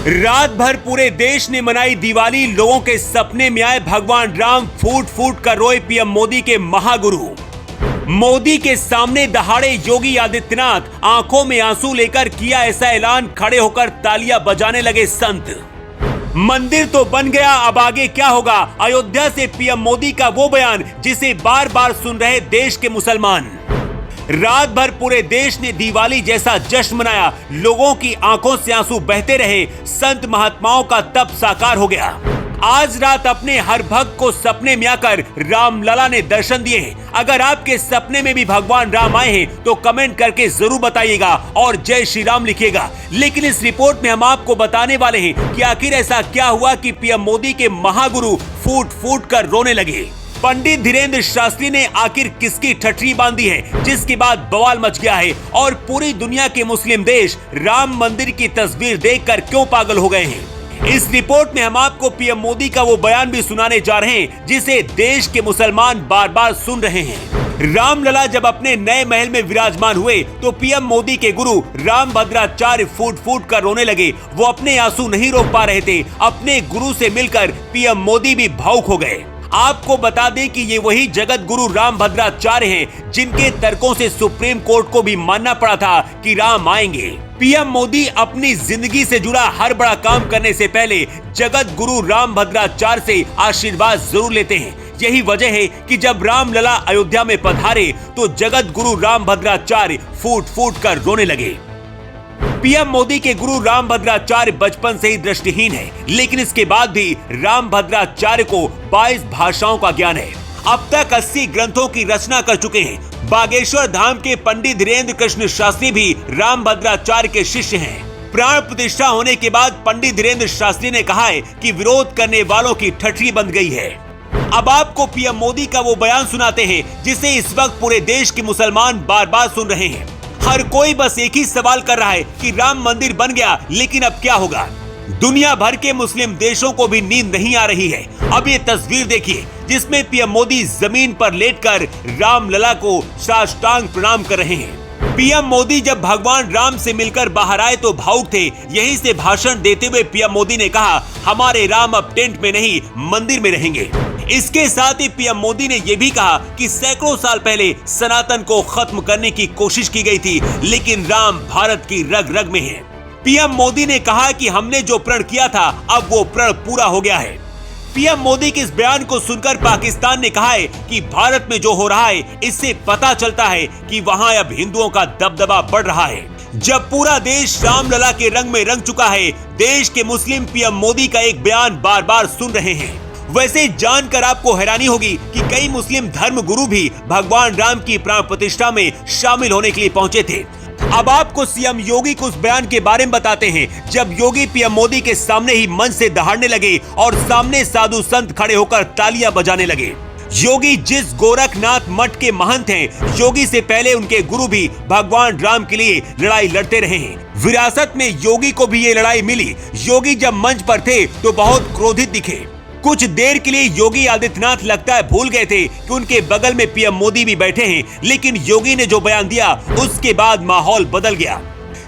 रात भर पूरे देश ने मनाई दिवाली। लोगों के सपने में आए भगवान राम। फूट फूट कर रोए पीएम मोदी के महागुरु। मोदी के सामने दहाड़े योगी आदित्यनाथ। आंखों में आंसू लेकर किया ऐसा ऐलान। खड़े होकर तालियां बजाने लगे संत। मंदिर तो बन गया, अब आगे क्या होगा? अयोध्या से पीएम मोदी का वो बयान जिसे बार बार सुन रहे देश के मुसलमान। रात भर पूरे देश ने दिवाली जैसा जश्न मनाया। लोगों की आंखों से आंसू बहते रहे। संत महात्माओं का तप साकार हो गया। आज रात अपने हर भक्त को सपने में आकर रामलला ने दर्शन दिए। अगर आपके सपने में भी भगवान राम आए हैं तो कमेंट करके जरूर बताइएगा और जय श्री राम लिखिएगा। लेकिन इस रिपोर्ट में हम आपको बताने वाले हैं कि आखिर ऐसा क्या हुआ कि पीएम मोदी के महागुरु फूट फूट कर रोने लगे। पंडित धीरेन्द्र शास्त्री ने आखिर किसकी ठठरी बांधी है, जिसके बाद बवाल मच गया है और पूरी दुनिया के मुस्लिम देश राम मंदिर की तस्वीर देखकर क्यों पागल हो गए हैं। इस रिपोर्ट में हम आपको पीएम मोदी का वो बयान भी सुनाने जा रहे हैं जिसे देश के मुसलमान बार बार सुन रहे हैं। रामलला जब अपने नए महल में विराजमान हुए तो पीएम मोदी के गुरु रामभद्राचार्य फूट फूट कर रोने लगे। वो अपने आंसू नहीं रोक पा रहे थे। अपने गुरु से मिलकर पीएम मोदी भी भावुक हो गए। आपको बता दें कि ये वही जगत गुरु रामभद्राचार्य हैं जिनके तर्कों से सुप्रीम कोर्ट को भी मानना पड़ा था कि राम आएंगे। पीएम मोदी अपनी जिंदगी से जुड़ा हर बड़ा काम करने से पहले जगत गुरु रामभद्राचार्य से आशीर्वाद जरूर लेते हैं। यही वजह है कि जब रामलला अयोध्या में पधारे तो जगत गुरु रामभद्राचार्य फूट फूट कर रोने लगे। पीएम मोदी के गुरु रामभद्राचार्य बचपन से ही दृष्टिहीन है, लेकिन इसके बाद भी रामभद्राचार्य को 22 भाषाओं का ज्ञान है। अब तक 80 ग्रंथों की रचना कर चुके हैं। बागेश्वर धाम के पंडित धीरेन्द्र कृष्ण शास्त्री भी रामभद्राचार्य के शिष्य हैं। प्राण प्रतिष्ठा होने के बाद पंडित धीरेन्द्र शास्त्री ने कहा है कि विरोध करने वालों की ठठरी बंध गई है। अब आपको पीएम मोदी का वो बयान सुनाते हैं जिसे इस वक्त पूरे देश के मुसलमान बार बार सुन रहे हैं। हर कोई बस एक ही सवाल कर रहा है कि राम मंदिर बन गया, लेकिन अब क्या होगा? दुनिया भर के मुस्लिम देशों को भी नींद नहीं आ रही है। अब ये तस्वीर देखिए जिसमें पीएम मोदी जमीन पर लेटकर रामलला को साष्टांग प्रणाम कर रहे हैं। पीएम मोदी जब भगवान राम से मिलकर बाहर आए तो भावुक थे। यहीं से भाषण देते हुए पीएम मोदी ने कहा, हमारे राम अब टेंट में नहीं मंदिर में रहेंगे। इसके साथ ही पीएम मोदी ने यह भी कहा कि सैकड़ों साल पहले सनातन को खत्म करने की कोशिश की गई थी, लेकिन राम भारत की रग रग में है। पीएम मोदी ने कहा कि हमने जो प्रण किया था अब वो प्रण पूरा हो गया है। पीएम मोदी के इस बयान को सुनकर पाकिस्तान ने कहा है कि भारत में जो हो रहा है इससे पता चलता है कि वहां अब हिंदुओं का दबदबा बढ़ रहा है। जब पूरा देश रामलला के रंग में रंग चुका है, देश के मुस्लिम पीएम मोदी का एक बयान बार बार सुन रहे हैं। वैसे जानकर आपको हैरानी होगी कि कई मुस्लिम धर्म गुरु भी भगवान राम की प्राण प्रतिष्ठा में शामिल होने के लिए पहुंचे थे। अब आपको सीएम योगी के उस बयान के बारे में बताते हैं जब योगी पीएम मोदी के सामने ही मंच से दहाड़ने लगे और सामने साधु संत खड़े होकर तालियां बजाने लगे। योगी जिस गोरखनाथ मठ के महंत हैं, योगी से पहले उनके गुरु भी भगवान राम के लिए लड़ाई लड़ते रहे हैं। विरासत में योगी को भी ये लड़ाई मिली। योगी जब मंच पर थे तो बहुत क्रोधित दिखे। कुछ देर के लिए योगी आदित्यनाथ लगता है भूल गए थे कि उनके बगल में पीएम मोदी भी बैठे हैं, लेकिन योगी ने जो बयान दिया उसके बाद माहौल बदल गया।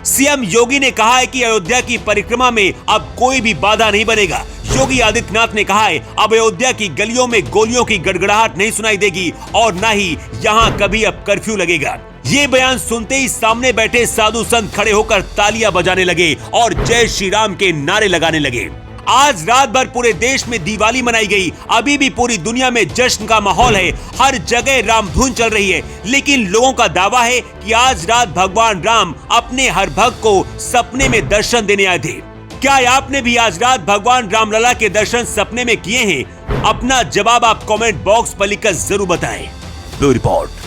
सीएम योगी ने कहा है कि अयोध्या की परिक्रमा में अब कोई भी बाधा नहीं बनेगा। योगी आदित्यनाथ ने कहा है अब अयोध्या की गलियों में गोलियों की गड़गड़ाहट नहीं सुनाई देगी और न ही यहाँ कभी अब कर्फ्यू लगेगा। ये बयान सुनते ही सामने बैठे साधु संत खड़े होकर तालियां बजाने लगे और जय श्री राम के नारे लगाने लगे। आज रात भर पूरे देश में दिवाली मनाई गई। अभी भी पूरी दुनिया में जश्न का माहौल है। हर जगह रामधुन चल रही है, लेकिन लोगों का दावा है कि आज रात भगवान राम अपने हर भक्त को सपने में दर्शन देने आए थे। क्या आपने भी आज रात भगवान रामलला के दर्शन सपने में किए हैं? अपना जवाब आप कमेंट बॉक्स पर लिखकर जरूर बताएं। Bureau report.